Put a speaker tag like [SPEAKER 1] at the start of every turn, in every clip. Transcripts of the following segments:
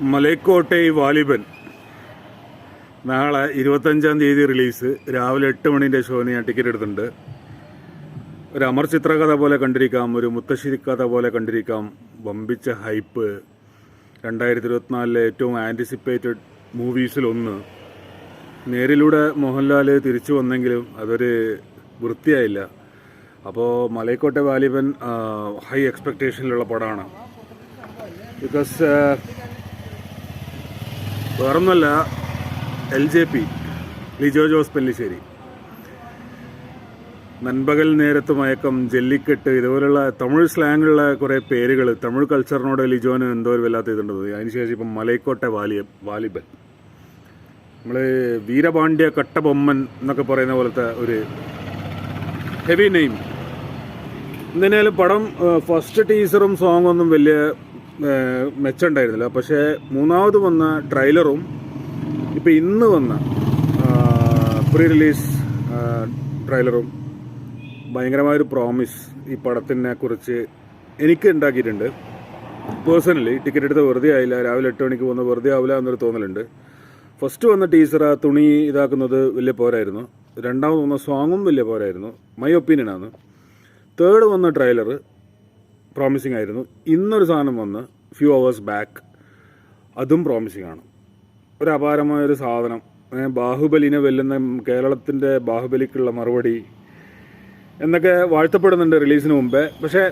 [SPEAKER 1] മലൈക്കോട്ടെ വാലിബൻ നാളെ 25-ാം തീയതി റിലീസ്. രാവിലെ 8 മണിൻ്റെ ഷോന് ഞാൻ ടിക്കറ്റ് എടുത്തിട്ടുണ്ട്. ഒരു അമർ ചിത്രകഥ പോലെ കണ്ടിരിക്കാം, ഒരു മുത്തശ്ശി കഥ പോലെ കണ്ടിരിക്കാം. വമ്പിച്ച ഹൈപ്പ്, 2024 ഏറ്റവും ആൻറ്റിസിപ്പേറ്റഡ് മൂവീസിലൊന്ന്. നേരിലൂടെ മോഹൻലാൽ തിരിച്ചു വന്നെങ്കിലും അതൊരു വൃത്തിയായില്ല. അപ്പോൾ മലൈക്കോട്ടെ വാലിബൻ ഹൈ എക്സ്പെക്റ്റേഷനിലുള്ള പടമാണ്. ബിക്കോസ് വേറൊന്നുമല്ല, LJP ലിജോ ജോസ് പെല്ലിശ്ശേരി, നൻപകൽ നേരത്ത് മയക്കം, ജല്ലിക്കെട്ട്, ഇതുപോലുള്ള തമിഴ് സ്ലാങ്ങുള്ള കുറേ പേരുകൾ. തമിഴ് കൾച്ചറിനോട് ലിജോന് എന്തോ ഒരു വല്ലാത്ത ഇതുണ്ടത്. അതിനുശേഷം ഇപ്പം മലൈക്കോട്ടെ വാലിബൻ, നമ്മൾ വീരപാണ്ഡ്യ കട്ടബൊമ്മൻ എന്നൊക്കെ പറയുന്ന പോലത്തെ ഒരു ഹെവി നെയിം. എന്തായാലും പടം ഫസ്റ്റ് ടീസറും സോങ്ങൊന്നും വലിയ മെച്ചമുണ്ടായിരുന്നില്ല. പക്ഷേ മൂന്നാമത് വന്ന ട്രെയിലറും ഇപ്പോൾ ഇന്ന് വന്ന പ്രീ റിലീസ് ട്രെയിലറും ഭയങ്കരമായൊരു പ്രോമിസ് ഈ പടത്തിനെ കുറിച്ച് എനിക്ക് ഉണ്ടാക്കിയിട്ടുണ്ട്. പേഴ്സണലി ടിക്കറ്റ് എടുത്ത് വെറുതെ ആയില്ല. രാവിലെ 8 മണിക്ക് പോകുന്ന വെറുതെ ആവില്ല എന്നൊരു തോന്നലുണ്ട്. ഫസ്റ്റ് വന്ന ടീസർ ആ തുണി ഇതാക്കുന്നത് വലിയ പോരായിരുന്നു. രണ്ടാമത് വന്ന സോങ്ങും വലിയ പോരായിരുന്നു. മൈ ഒപ്പീനിയനാണ്. തേർഡ് വന്ന ട്രെയിലർ പ്രോമിസിങ് ആയിരുന്നു. ഇന്നൊരു സാധനം വന്ന് ഫ്യൂ അവേഴ്സ് ബാക്ക്, അതും പ്രോമിസിങ് ആണ്. ഒരു അപാരമായൊരു സാധനം. ബാഹുബലിനെ വെല്ലുന്ന കേരളത്തിൻ്റെ ബാഹുബലിക്കുള്ള മറുപടി എന്നൊക്കെ വാഴ്ത്തപ്പെടുന്നുണ്ട് റിലീസിന് മുമ്പേ. പക്ഷേ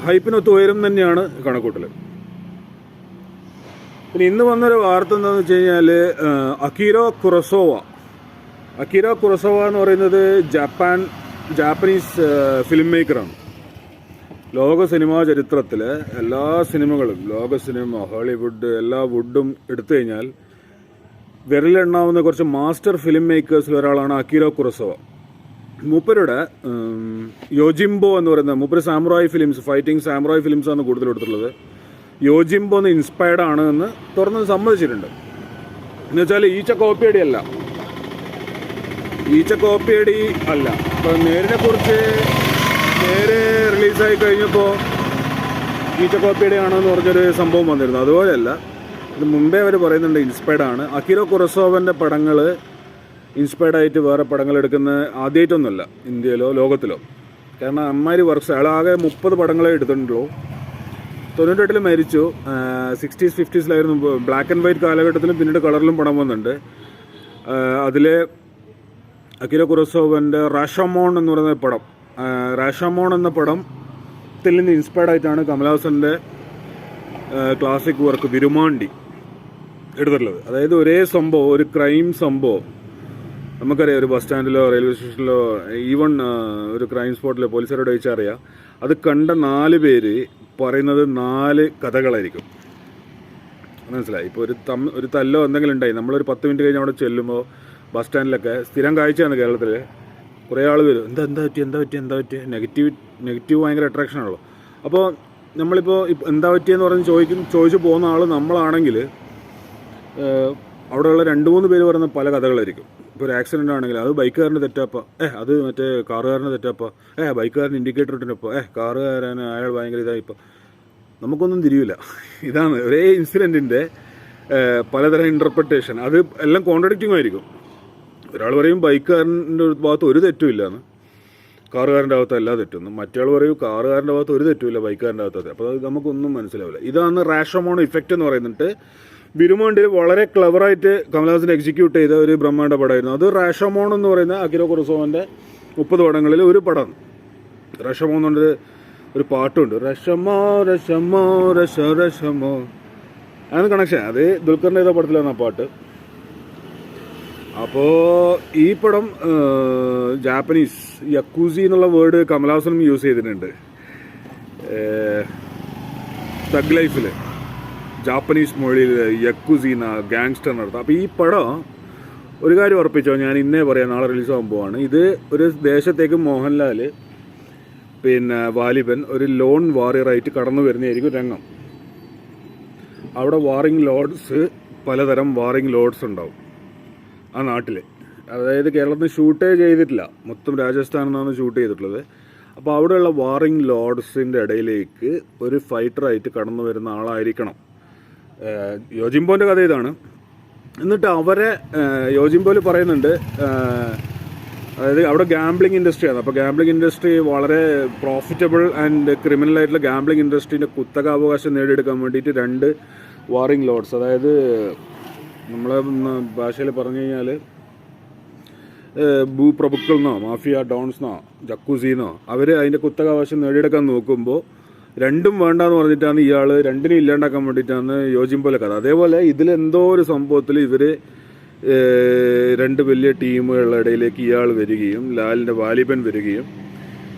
[SPEAKER 1] ഹൈപ്പിനൊത്ത് ഉയരും തന്നെയാണ് കണക്കൂട്ടൽ. പിന്നെ ഇന്ന് വന്നൊരു വാർത്ത എന്താണെന്ന് വെച്ച് കഴിഞ്ഞാൽ അക്കീറോ കുറസോവ എന്ന് പറയുന്നത് ജാപ്പനീസ് ഫിലിം മേക്കറാണ്. ലോക സിനിമാ ചരിത്രത്തിലെ എല്ലാ സിനിമകളും, ലോക സിനിമ, ഹോളിവുഡ്, എല്ലാ വുഡും എടുത്തു കഴിഞ്ഞാൽ വിരലെണ്ണാവുന്ന കുറച്ച് മാസ്റ്റർ ഫിലിം മേക്കേഴ്സിൽ ഒരാളാണ് അക്കീറോ കുറസോവ. മൂപ്പരുടെ യോജിംബോ എന്ന് പറയുന്ന, മൂപ്പര് സാമുറായി ഫിലിംസ്, ഫൈറ്റിംഗ് സാമുറായി ഫിലിംസാണ് കൂടുതൽ എടുത്തിട്ടുള്ളത്. യോജിംബോ എന്ന് ഇൻസ്പയർഡ് ആണ് എന്ന് തുറന്ന് സമ്മതിച്ചിട്ടുണ്ട്. എന്നുവെച്ചാൽ ഈച്ച കോപ്പിയടി അല്ല. അപ്പം നേരിനെ കുറിച്ച് നേരെ റിലീസായി കഴിഞ്ഞപ്പോൾ ഈച്ച കോപ്പിയടി ആണെന്ന് പറഞ്ഞൊരു സംഭവം വന്നിരുന്നു. അതുപോലെയല്ല, ഇത് മുമ്പേ അവർ പറയുന്നുണ്ട് ഇൻസ്പയർഡ് ആണ്. അക്കീറോ കുറസോവൻ്റെ പടങ്ങൾ ഇൻസ്പയർഡ് ആയിട്ട് വേറെ പടങ്ങൾ എടുക്കുന്ന ആദ്യമായിട്ടൊന്നുമല്ല ഇന്ത്യയിലോ ലോകത്തിലോ. കാരണം അമ്മാതിരി വർക്ക്സ്, അയാളാകെ 30 പടങ്ങളെ എടുത്തിട്ടുള്ളൂ. 98 മരിച്ചു. 60s 50s black and white കാലഘട്ടത്തിലും പിന്നീട് കളറിലും പടം വന്നിട്ടുണ്ട്. അതിൽ അക്കീറോ കുറസോവൻ്റെ റാഷമോൺ എന്ന് പറയുന്ന പടം, റാഷമോൺ എന്ന പടത്തിൽ നിന്ന് ഇൻസ്പയർഡ് ആയിട്ടാണ് കമൽഹാസൻ്റെ ക്ലാസിക് വർക്ക് വിരുമാണ്ടി എടുത്തിട്ടുള്ളത്. അതായത് ഒരേ സംഭവം, ഒരു ക്രൈം സംഭവം നമുക്കറിയാം. ഒരു ബസ് സ്റ്റാൻഡിലോ റെയിൽവേ സ്റ്റേഷനിലോ ഈവൺ ഒരു ക്രൈം സ്പോട്ടിലോ പോലീസുകാരോട് ചോദിച്ചാൽ അറിയാം. അത് കണ്ട 4 പേര് പറയുന്നത് 4 കഥകളായിരിക്കും. മനസ്സിലായി? ഇപ്പോൾ ഒരു തല്ലോ എന്തെങ്കിലും ഉണ്ടായി, നമ്മളൊരു 10 മിനിറ്റ് കഴിഞ്ഞ് അവിടെ ചെല്ലുമ്പോൾ ബസ് സ്റ്റാൻഡിലൊക്കെ സ്ഥിരം കാഴ്ചയാണ് കേരളത്തിൽ. കുറേ ആൾ വരും, എന്താ പറ്റി. നെഗറ്റീവ് ഭയങ്കര അട്രാക്ഷനാണല്ലോ. അപ്പോൾ നമ്മളിപ്പോൾ എന്താ പറ്റിയെന്ന് പറഞ്ഞ് ചോദിച്ചു പോകുന്ന ആൾ നമ്മളാണെങ്കിൽ അവിടെയുള്ള 2-3 പേര് പറയുന്ന പല കഥകളായിരിക്കും. ഇപ്പോൾ ഒരു ആക്സിഡൻ്റ് ആണെങ്കിൽ അത് ബൈക്കുകാരൻ്റെ തെറ്റാപ്പ, അത് മറ്റേ കാറുകാരൻ്റെ തെറ്റാപ്പ, ബൈക്കുകാരൻ ഇൻഡിക്കേറ്റർ ഇട്ടിനപ്പോൾ, കാറുകാരൻ അയാൾ ഭയങ്കര ഇതായിപ്പോൾ. നമുക്കൊന്നും തിരിയില്ല. ഇതാണ് ഒരേ ഇൻസിഡൻറ്റിൻ്റെ പലതരം ഇൻ്റർപ്രിട്ടേഷൻ. അത് എല്ലാം കോൺട്രഡിക്റ്റിംഗ് ആയിരിക്കും. ഒരാൾ പറയും ബൈക്കുകാരൻ്റെ ഭാഗത്ത് ഒരു തെറ്റുമില്ലാന്ന്, കാറുകാരൻ്റെ ഭാഗത്ത് എല്ലാ തെറ്റുമെന്നും. മറ്റയാൾ പറയും കാറുകാരൻ്റെ ഭാഗത്ത് ഒരു തെറ്റുമില്ല, ബൈക്കുകാരൻ്റെ ഭാഗത്ത്. അപ്പോൾ അത് നമുക്കൊന്നും മനസ്സിലാവില്ല. ഇതാണ് റാഷമോൺ ഇഫക്റ്റ് എന്ന് പറയുന്നിട്ട്. വിരുമാണ്ടിൽ വളരെ ക്ലവറായിട്ട് കമൽഹാസൻ എക്സിക്യൂട്ട് ചെയ്ത ഒരു ബ്രഹ്മാണ്ഡ പടമായിരുന്നു അത്. റാഷമോൺ എന്ന് പറയുന്ന അക്കീറോ കുറസോവൻ്റെ 30 പടങ്ങളിൽ ഒരു പടം. റാഷമോൺ എന്നുള്ളൊരു ഒരു പാട്ടുണ്ട്, രഷമോ രഷമോ രഷമോ, അതാണ് കണക്ഷൻ. അത് ദുൽഖറിൻ്റെ ഏതോ പടത്തിലാണ് ആ പാട്ട്. അപ്പോൾ ഈ പടം ജാപ്പനീസ് യക്കൂസി എന്നുള്ള വേർഡ് കമൽഹാസനും യൂസ് ചെയ്തിട്ടുണ്ട് തഗ് ലൈഫിൽ. ജാപ്പനീസ് മൊഴിയിൽ യക്കൂസീന ഗാങ്സ്റ്റർ നടത്താം. അപ്പോൾ ഈ പടം ഒരു കാര്യം ഉറപ്പിച്ചോ, ഞാൻ ഇന്നേ പറയാം, നാളെ റിലീസാകാൻ പോവാണ്. ഇത് ഒരു ദേശത്തേക്ക് മോഹൻലാൽ പിന്നെ വാലിബൻ ഒരു ലോൺ വാറിയറായിട്ട് കടന്നു വരുന്നതായിരിക്കും രംഗം. അവിടെ പലതരം വാറിംഗ് ലോഡ്സ് ഉണ്ടാവും ആ നാട്ടിൽ. അതായത് കേരളത്തിൽ ഷൂട്ടേ ചെയ്തിട്ടില്ല, മൊത്തം രാജസ്ഥാനിൽ നിന്നാണ് ഷൂട്ട് ചെയ്തിട്ടുള്ളത്. അപ്പോൾ അവിടെയുള്ള വാറിംഗ് ലോർഡ്സിൻ്റെ ഇടയിലേക്ക് ഒരു ഫൈറ്ററായിട്ട് കടന്നു വരുന്ന ആളായിരിക്കണം. യോജിംബോൻ്റെ കഥ ഇതാണ്. എന്നിട്ട് അവരെ യോജിംബോയിൽ പറയുന്നുണ്ട്, അതായത് അവിടെ ഗാംബ്ലിംഗ് ഇൻഡസ്ട്രിയാണ്. അപ്പോൾ ഗാംബ്ലിംഗ് ഇൻഡസ്ട്രി വളരെ പ്രോഫിറ്റബിൾ ആൻഡ് ക്രിമിനൽ ആയിട്ടുള്ള ഗാംബ്ലിംഗ് ഇൻഡസ്ട്രീൻ്റെ കുത്തകാവകാശം നേടിയെടുക്കാൻ വേണ്ടിയിട്ട് 2 വാറിംഗ് ലോർഡ്സ്, അതായത് നമ്മളെ ഭാഷയിൽ പറഞ്ഞു കഴിഞ്ഞാൽ ഭൂപ്രഭുക്കളെന്നോ മാഫിയ ഡോൺസ്ന്നോ ജക്കൂസിന്നോ അവർ അതിൻ്റെ കുത്തകാവകാശം നേടിയെടുക്കാൻ നോക്കുമ്പോൾ രണ്ടും വേണ്ടെന്ന് പറഞ്ഞിട്ടാണ് ഇയാൾ രണ്ടിനും ഇല്ലാണ്ടാക്കാൻ വേണ്ടിയിട്ടാണ് യോജിംബോലെ കഥ. അതേപോലെ ഇതിലെന്തോ ഒരു സംഭവത്തിൽ ഇവർ 2 വലിയ ടീമുകളുടെ ഇടയിലേക്ക് ഇയാൾ വരികയും ലാലിൻ്റെ വാലിബൻ വരികയും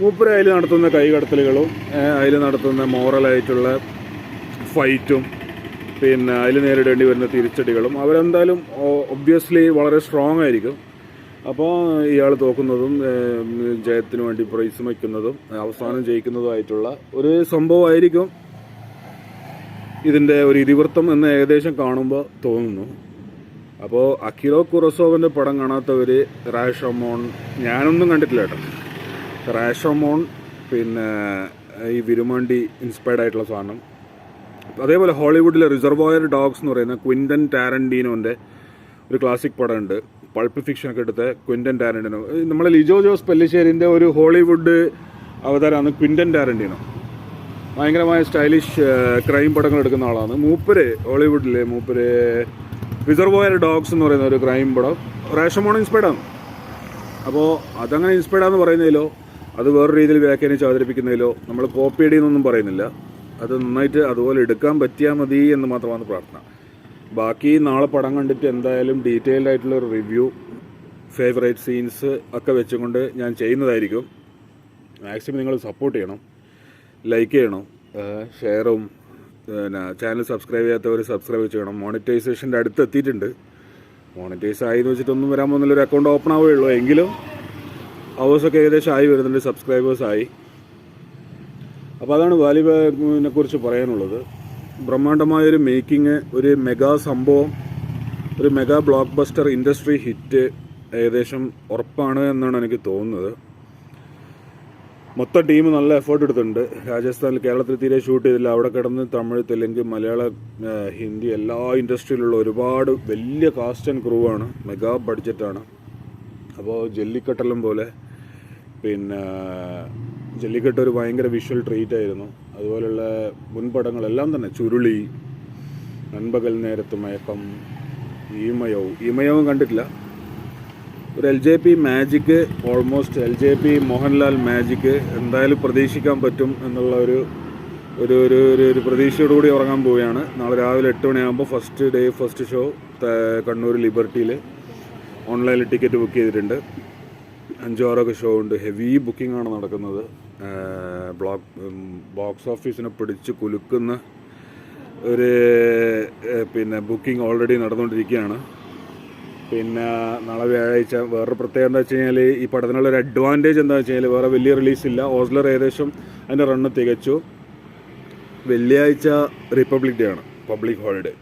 [SPEAKER 1] മൂപ്പര് അതിൽ നടത്തുന്ന കൈകടത്തലുകളും അതിൽ നടത്തുന്ന മോറലായിട്ടുള്ള ഫൈറ്റും പിന്നെ അതിൽ നേരിടേണ്ടി വരുന്ന തിരിച്ചടികളും അവരെന്തായാലും ഒബ്വിയസ്ലി വളരെ സ്ട്രോങ് ആയിരിക്കും. അപ്പോൾ ഇയാൾ തോക്കുന്നതും ജയത്തിന് വേണ്ടി പരിശ്രമിക്കുന്നതും അവസാനം ജയിക്കുന്നതുമായിട്ടുള്ള ഒരു സംഭവമായിരിക്കും ഇതിൻ്റെ ഒരു ഇതിവൃത്തം എന്ന് ഏകദേശം കാണുമ്പോൾ തോന്നുന്നു. അപ്പോൾ അക്കിറോ കുറസോവിൻ്റെ പടം കാണാത്തവർ റാഷമോൺ, ഞാനൊന്നും കണ്ടിട്ടില്ല കേട്ടോ, റാഷമോൺ പിന്നെ ഈ വിരുമാണ്ടി ഇൻസ്പയർഡ് ആയിട്ടുള്ള സാധനം. അതേപോലെ ഹോളിവുഡിലെ റിസർവോയർ ഡോഗ്സ് എന്ന് പറയുന്ന ക്വിൻ്റൻ ടാരന്റീനോൻ്റെ ഒരു ക്ലാസിക് പടമുണ്ട്, പൾപ്പ് ഫിക്ഷനൊക്കെ എടുത്ത ക്വിൻ്റൻ ടാരന്റീനോ. നമ്മളെ ലിജോ ജോസ് പെല്ലിശ്ശേരിൻ്റെ ഒരു ഹോളിവുഡ് അവതാരമാണ് ക്വിൻ്റൻ ടാരന്റീനോ. ഭയങ്കരമായ സ്റ്റൈലിഷ് ക്രൈം പടങ്ങൾ എടുക്കുന്ന ആളാണ് മൂപ്പര്. ഹോളിവുഡിലെ മൂപ്പര് റിസർവോയർ ഡോഗ്സ് എന്ന് പറയുന്ന ഒരു ക്രൈം പടം റാഷമോൺ ഇൻസ്പയർഡാണ്. അപ്പോൾ അതങ്ങനെ ഇൻസ്പയർഡാന്ന് പറയുന്നതിലോ അത് വേറെ രീതിയിൽ വ്യാഖ്യാനിച്ച് അവതരിപ്പിക്കുന്നതിലോ നമ്മൾ കോപ്പി അടിയെന്നൊന്നും പറയുന്നില്ല. അത് നന്നായിട്ട് അതുപോലെ എടുക്കാൻ പറ്റിയാൽ മതി എന്ന് മാത്രമാണ് പ്രാർത്ഥന. ബാക്കി നാളെ പടം കണ്ടിട്ട് എന്തായാലും ഡീറ്റെയിൽഡ് ആയിട്ടുള്ള ഒരു റിവ്യൂ, ഫേവറേറ്റ് സീൻസ് ഒക്കെ വെച്ചുകൊണ്ട് ഞാൻ ചെയ്യുന്നതായിരിക്കും. മാക്സിമം നിങ്ങൾ സപ്പോർട്ട് ചെയ്യണം, ലൈക്ക് ചെയ്യണം, ഷെയറും പിന്നെ ചാനൽ സബ്സ്ക്രൈബ് ചെയ്യാത്തവർ സബ്സ്ക്രൈബ് ചെയ്യണം. മോണിറ്റൈസേഷൻ്റെ അടുത്ത് എത്തിയിട്ടുണ്ട്. മോണിറ്റൈസ് ആയി എന്ന് വെച്ചിട്ടൊന്നും വരാൻ പോകുന്നില്ല, ഒരു അക്കൗണ്ട് ഓപ്പൺ ആവേ ഉള്ളൂ. എങ്കിലും അവേഴ്സൊക്കെ ഏകദേശം ആയി വരുന്നുണ്ട്, സബ്സ്ക്രൈബേഴ്സായി. അപ്പോൾ അതാണ് വാലിബനെ കുറിച്ച് പറയാനുള്ളത്. ബ്രഹ്മാണ്ഡമായൊരു മേക്കിങ്, ഒരു മെഗാ സംഭവം, ഒരു mega block buster industry hit ഏകദേശം ഉറപ്പാണ് എന്നാണ് എനിക്ക് തോന്നുന്നത്. മൊത്തം ടീം നല്ല എഫേർട്ട് എടുത്തിട്ടുണ്ട്. രാജസ്ഥാനിൽ, കേരളത്തിൽ തീരെ ഷൂട്ട് ചെയ്തില്ല. അവിടെ കിടന്ന് തമിഴ്, തെലുങ്ക്, മലയാളം, ഹിന്ദി എല്ലാ ഇൻഡസ്ട്രിയിലുള്ള ഒരുപാട് വലിയ കാസ്റ്റ് ആൻഡ് ക്രൂ ആണ്. മെഗാ ബഡ്ജറ്റാണ്. അപ്പോൾ ജല്ലിക്കെട്ടെല്ലാം പോലെ പിന്നെ ജല്ലിക്കെട്ട് ഒരു ഭയങ്കര വിഷ്വൽ ട്രീറ്റ് ആയിരുന്നു. അതുപോലുള്ള മുൻപടങ്ങളെല്ലാം തന്നെ ചുരുളി, നൻപകൽ നേരത്ത് മയക്കം, ഈമയവും കണ്ടിട്ടില്ല. ഒരു LJP magic, almost LJP Mohanlal magic എന്തായാലും പ്രതീക്ഷിക്കാൻ പറ്റും എന്നുള്ള ഒരു പ്രതീക്ഷയോടുകൂടി ഉറങ്ങാൻ പോവുകയാണ്. നാളെ രാവിലെ 8 മണിയാകുമ്പോൾ ഫസ്റ്റ് ഷോ കണ്ണൂർ ലിബർട്ടിയിൽ ഓൺലൈനിൽ ടിക്കറ്റ് ബുക്ക് ചെയ്തിട്ടുണ്ട്. 5-6 ഷോ ഉണ്ട്. ഹെവി ബുക്കിംഗ് ആണ് നടക്കുന്നത്. ബോക്സ് ഓഫീസിനെ പിടിച്ച് കുലുക്കുന്ന ഒരു പിന്നെ ബുക്കിംഗ് ഓൾറെഡി നടന്നുകൊണ്ടിരിക്കുകയാണ്. പിന്നെ നാളെ വ്യാഴാഴ്ച വേറൊരു പ്രത്യേകത എന്താ വെച്ച് കഴിഞ്ഞാൽ ഈ പടത്തിനുള്ള ഒരു അഡ്വാൻറ്റേജ് എന്താ വെച്ച് കഴിഞ്ഞാൽ വേറെ വലിയ റിലീസില്ല. ഓസ്ലർ ഏകദേശം അതിൻ്റെ റണ്ണ് തികച്ചു. വെള്ളിയാഴ്ച റിപ്പബ്ലിക് ഡേ ആണ്, പബ്ലിക് ഹോളിഡേ.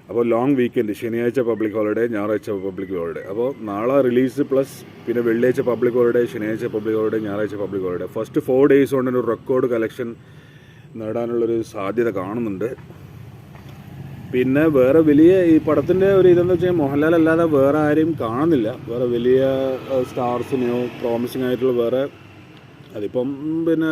[SPEAKER 1] അപ്പോൾ ലോങ് വീക്കെൻഡ്, ശനിയാഴ്ച പബ്ലിക് ഹോളിഡേ, ഞായറാഴ്ച പബ്ലിക് ഹോളിഡേ. അപ്പോൾ നാളെ റിലീസ് പ്ലസ് പിന്നെ വെള്ളിയാഴ്ച പബ്ലിക് ഹോളിഡേ, ശനിയാഴ്ച പബ്ലിക് ഹോളിഡേ, ഞായറാഴ്ച പബ്ലിക് ഹോളിഡേ. ഫസ്റ്റ് 4 days കൊണ്ട് ഒരു റെക്കോർഡ് കളക്ഷൻ നേടാനുള്ളൊരു സാധ്യത കാണുന്നുണ്ട്. പിന്നെ വേറെ വലിയ ഈ പടത്തിൻ്റെ ഒരു ഇതെന്ന് വെച്ചാൽ മോഹൻലാൽ അല്ലാതെ വേറെ ആരെയും കാണുന്നില്ല. വേറെ വലിയ സ്റ്റാർസിനെയോ പ്രോമിസിങ് ആയിട്ടുള്ള വേറെ, അതിപ്പം പിന്നെ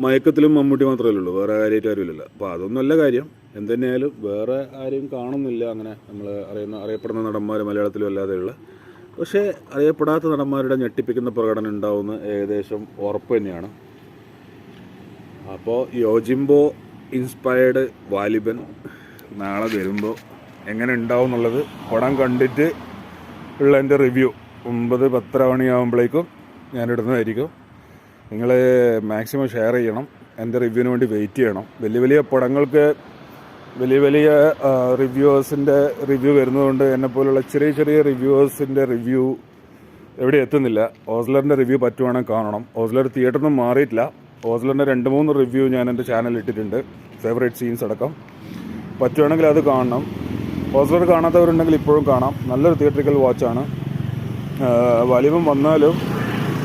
[SPEAKER 1] മയക്കത്തിലും മമ്മൂട്ടി മാത്രമേ ഉള്ളൂ, വേറെ കാര്യമായിട്ട് ആരുമില്ലല്ലോ. അപ്പോൾ അതൊന്നുമല്ല കാര്യം. എന്തുതന്നെയായാലും വേറെ ആരെയും കാണുന്നില്ല അങ്ങനെ നമ്മൾ അറിയപ്പെടുന്ന നടന്മാർ മലയാളത്തിലും അല്ലാതെയുള്ള. പക്ഷേ അറിയപ്പെടാത്ത നടന്മാരുടെ ഞെട്ടിപ്പിക്കുന്ന പ്രകടനം ഉണ്ടാവുന്ന ഏകദേശം ഉറപ്പ് തന്നെയാണ്. അപ്പോൾ യോജിംബോ ഇൻസ്പയർഡ് വാലിബൻ നാളെ വരുമ്പോൾ എങ്ങനെ ഉണ്ടാവും എന്നുള്ളത് പടം കണ്ടിട്ട് ഉള്ള എൻ്റെ റിവ്യൂ 9-10 മണിയാകുമ്പോഴേക്കും ഞാനിടുന്നതായിരിക്കും. നിങ്ങൾ മാക്സിമം ഷെയർ ചെയ്യണം, എൻ്റെ റിവ്യൂവിന് വേണ്ടി വെയിറ്റ് ചെയ്യണം. വലിയ പടങ്ങൾക്ക് വലിയ റിവ്യൂവേഴ്സിൻ്റെ റിവ്യൂ വരുന്നതുകൊണ്ട് എന്നെപ്പോലുള്ള ചെറിയ റിവ്യൂവേഴ്സിൻ്റെ റിവ്യൂ എവിടെ എത്തുന്നില്ല. ഓസ്ലറിൻ്റെ റിവ്യൂ പറ്റുവാണെങ്കിൽ കാണണം. ഓസ്ലർ തിയേറ്ററിൽ നിന്ന് മാറിയിട്ടില്ല. ഓസ്ലറിൻ്റെ 2-3 റിവ്യൂ ഞാൻ എൻ്റെ ചാനലിൽ ഇട്ടിട്ടുണ്ട്, ഫേവറേറ്റ് സീൻസ് അടക്കം. പറ്റുവാണെങ്കിൽ അത് കാണണം. ഓസ്ലർ കാണാത്തവരുണ്ടെങ്കിൽ ഇപ്പോഴും കാണാം. നല്ലൊരു തിയേറ്ററിക്കൽ വാച്ചാണ്. വലിപ്പം വന്നാലും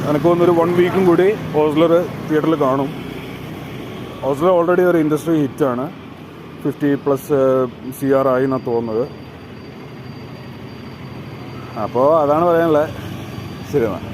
[SPEAKER 1] എനിക്ക് തോന്നുന്നൊരു 1 വീക്കും കൂടി ഓസ്ലർ തിയേറ്ററിൽ കാണും. ഓസ്ലർ ഓൾറെഡി ഒരു ഇൻഡസ്ട്രി ഹിറ്റാണ്. 50+ CR ആയി എന്നാണ് തോന്നുന്നത്. അപ്പോൾ അതാണ് പറയാനുള്ളത്. ശരി എന്നാൽ.